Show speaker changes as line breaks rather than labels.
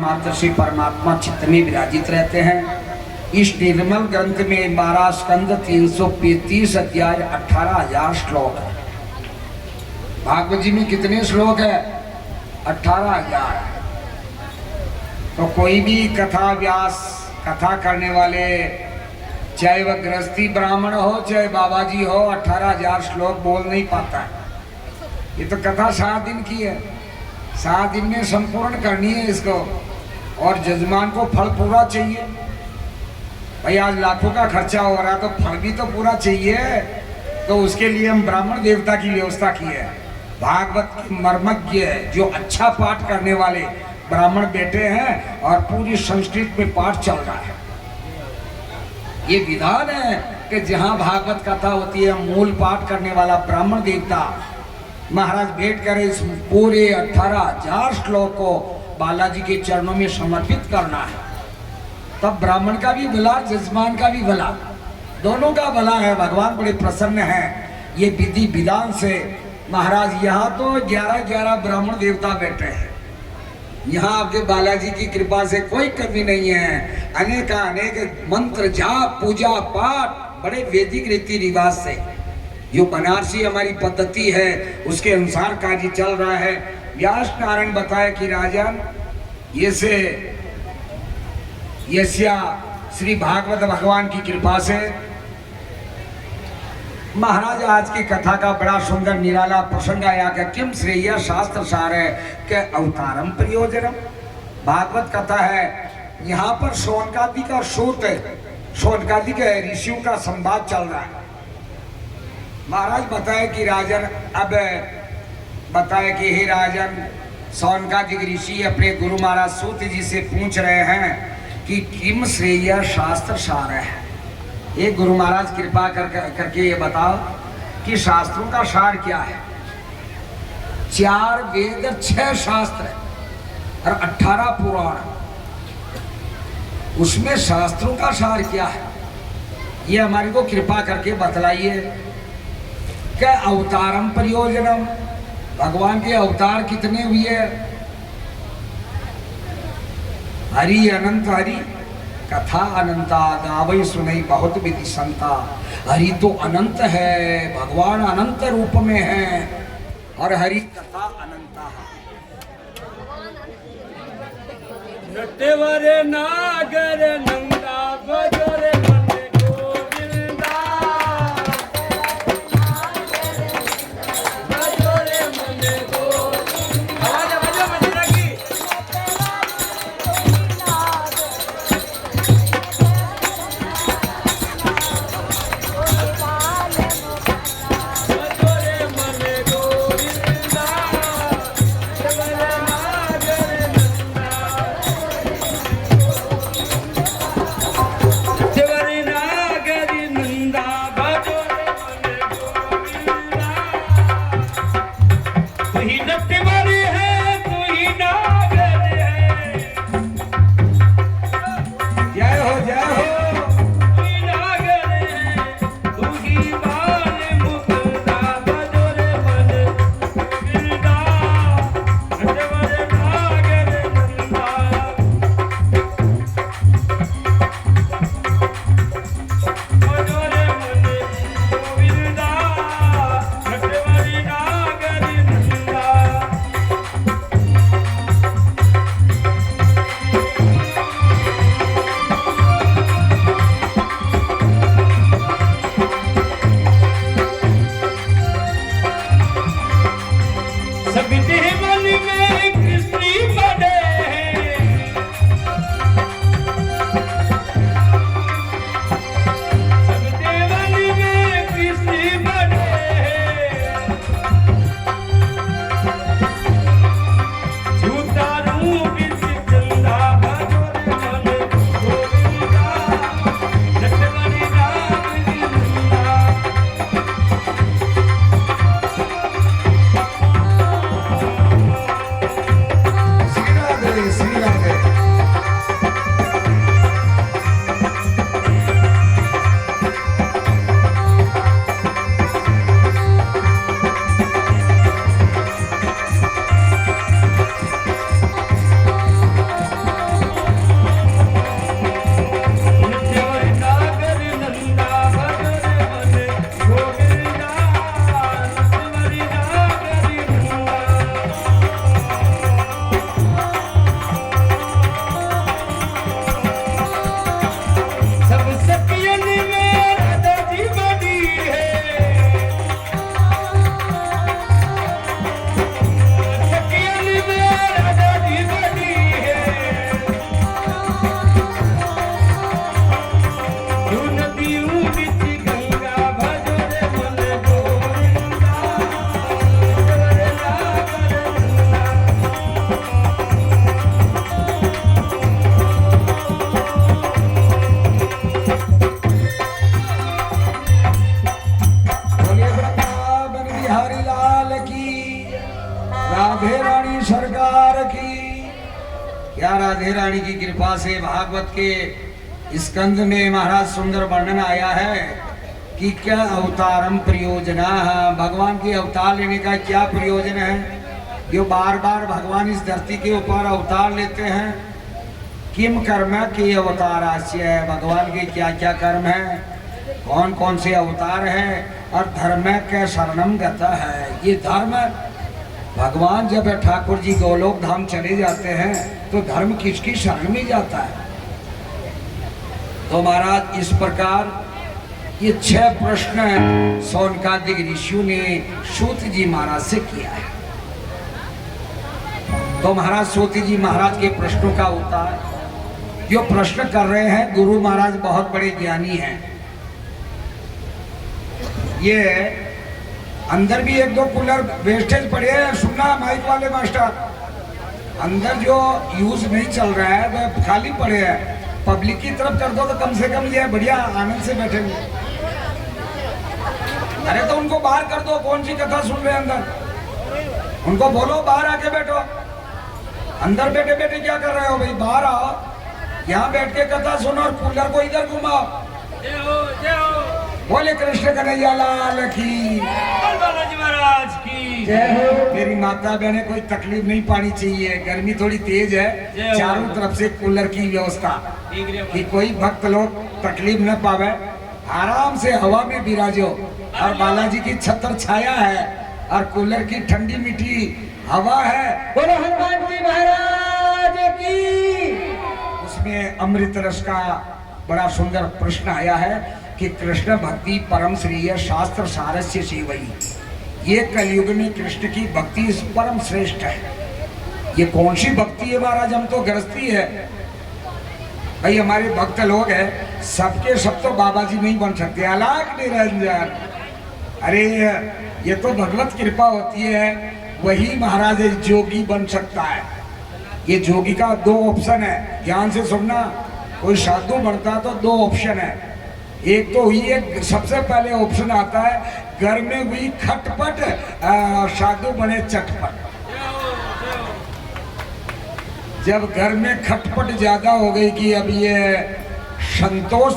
मात्र श्री परमात्मा चित्त में विराजित रहते हैं। इस निर्मल ग्रंथ में 12 स्कंद 335 अध्याय 18,000 श्लोक है। भागवत जी में कितने श्लोक है? 18,000। तो कोई भी कथा व्यास कथा करने वाले, चाहे वह गृहस्थी ब्राह्मण हो चाहे बाबा जी हो, 18,000 श्लोक बोल नहीं पाता है। ये तो कथा 7 दिन की है, 7 दिन में संपूर्ण करनी है इसको, और जजमान को फल पूरा चाहिए। भाई आज लाखों का खर्चा हो रहा है तो फल भी तो पूरा चाहिए, तो उसके लिए हम ब्राह्मण देवता की व्यवस्था की है। भागवत मर्मज्ञ जो अच्छा पाठ करने वाले ब्राह्मण बैठे हैं और पूरी संस्कृत में पाठ चल रहा है। ये विधान है कि जहां भागवत कथा होती है मूल पाठ करने वाला ब्राह्मण देवता महाराज बैठ कर इस पूरे 18,000 श्लोक को बालाजी के चरणों में समर्पित करना है। तब ब्राह्मण का भी भला, जजमान का भी भला, दोनों का भला है। भगवान बड़े प्रसन्न हैं ये विधि विधान से। महाराज यहाँ तो 11 ब्राह्मण देवता बैठे हैं। यहाँ आपके बालाजी की कृपा से कोई कमी नहीं है। अनेक मंत्र जाप पूजा पाठ बड़े वैदिक रीति रिवाज से, जो बनारसी हमारी पद्धति है उसके अनुसार कार्य चल रहा है। व्यास नारायण बताया कि राजन ये से यस्या श्री भागवत भगवान की कृपा से महाराज आज की कथा का बड़ा सुंदर निराला प्रसंग आया कि किम श्रेय शास्त्र सार है के अवतारम प्रयोजनम। भागवत कथा है, यहाँ पर शौनकादिक और सूत शौनकादिक ऋषियों का संवाद चल रहा है। महाराज बताए कि राजन, अब बताए कि हे राजन, शौनकादिक ऋषि अपने गुरु महाराज सूत जी से पूछ रहे हैं कि किम श्रेय शास्त्र सार है। एक गुरु महाराज कृपा करके ये बताओ कि शास्त्रों का सार क्या है। 4 वेद 6 शास्त्र और 18 पुराण, उसमें शास्त्रों का सार क्या है ये हमारे को कृपा करके बतलाइए। क्या अवतारम प्रयोजनम, भगवान के अवतार कितने हुए? हरि अनंत हरि, कथा अनंता, गावई सुनई बहुत विधि संता। हरि तो अनंत है, भगवान अनंत रूप में है, और हरि कथा अनंता
नटवर नागर नंदा बजरे
रानी की कृपा से भागवत के स्कंद में महाराज सुंदर वर्णन आया है कि क्या अवतारम प्रयोजना, भगवान के अवतार लेने का क्या प्रयोजन है। जो बार बार भगवान इस धरती के ऊपर अवतार लेते हैं। किम कर्म के अवतारास्य, भगवान के क्या क्या कर्म है, कौन कौन से अवतार हैं, और धर्म के शरणम गता है। ये धर्म, भगवान जब ठाकुर जी गोलोक धाम चले जाते हैं तो धर्म किसकी शरण में जाता है। तो महाराज इस प्रकार ये 6 प्रश्न शौनकादिक ऋषियों ने सूत जी महाराज से किया है। तो महाराज सूत जी महाराज के प्रश्नों का उत्तर, जो प्रश्न कर रहे हैं गुरु महाराज बहुत बड़े ज्ञानी हैं। ये अंदर भी 1-2 कूलर वेस्टेज पड़े हैं, सुनना माइक वाले मास्टर, अंदर जो यूज नहीं चल रहा है वह खाली पड़े हैं। पब्लिक की तरफ कर दो तो कम से कम ये बढ़िया आनंद से बैठेंगे। अरे तो उनको बाहर कर दो, कौन सी कथा सुन रहे हैं अंदर, उनको बोलो बाहर आके बैठो। अंदर बैठे बैठे क्या कर रहे हो भाई, बाहर आओ, यहाँ बैठ के कथा सुनो और कूलर को इधर घुमाओ। बोले कृष्ण कन्हैया लाल की,
बालाजी महाराज की
जय हो। मेरी माता बहने कोई तकलीफ नहीं पानी चाहिए, गर्मी थोड़ी तेज है, चारों तरफ से कूलर की व्यवस्था कि कोई भक्त लोग तकलीफ न पावे, आराम से हवा में विराजो। और बालाजी की छत्र छाया है और कूलर की ठंडी मीठी हवा है। बोलो हनुमान जी महाराज की। उसमें अमृत रस का बड़ा सुंदर प्रश्न आया है कि कृष्ण भक्ति परम श्रेय शास्त्र सारस्य सेवई, ये कलयुग में कृष्ण की भक्ति परम श्रेष्ठ है। ये कौन सी भक्ति है महाराज, हम तो गृहस्थी है भाई, हमारे भक्त लोग हैं, सबके सब तो बाबा जी नहीं बन सकते, अलग निरंजन। अरे ये तो भगवत कृपा होती है, वही महाराज जोगी बन सकता है। ये जोगी का 2 ऑप्शन है, ध्यान से सुनना। कोई साधु बनता तो 2 ऑप्शन है। एक तो हुई है, सबसे पहले ऑप्शन आता है घर में हुई खटपट, साधु बने चटपट। जब घर में खटपट ज्यादा हो गई कि अब ये संतोष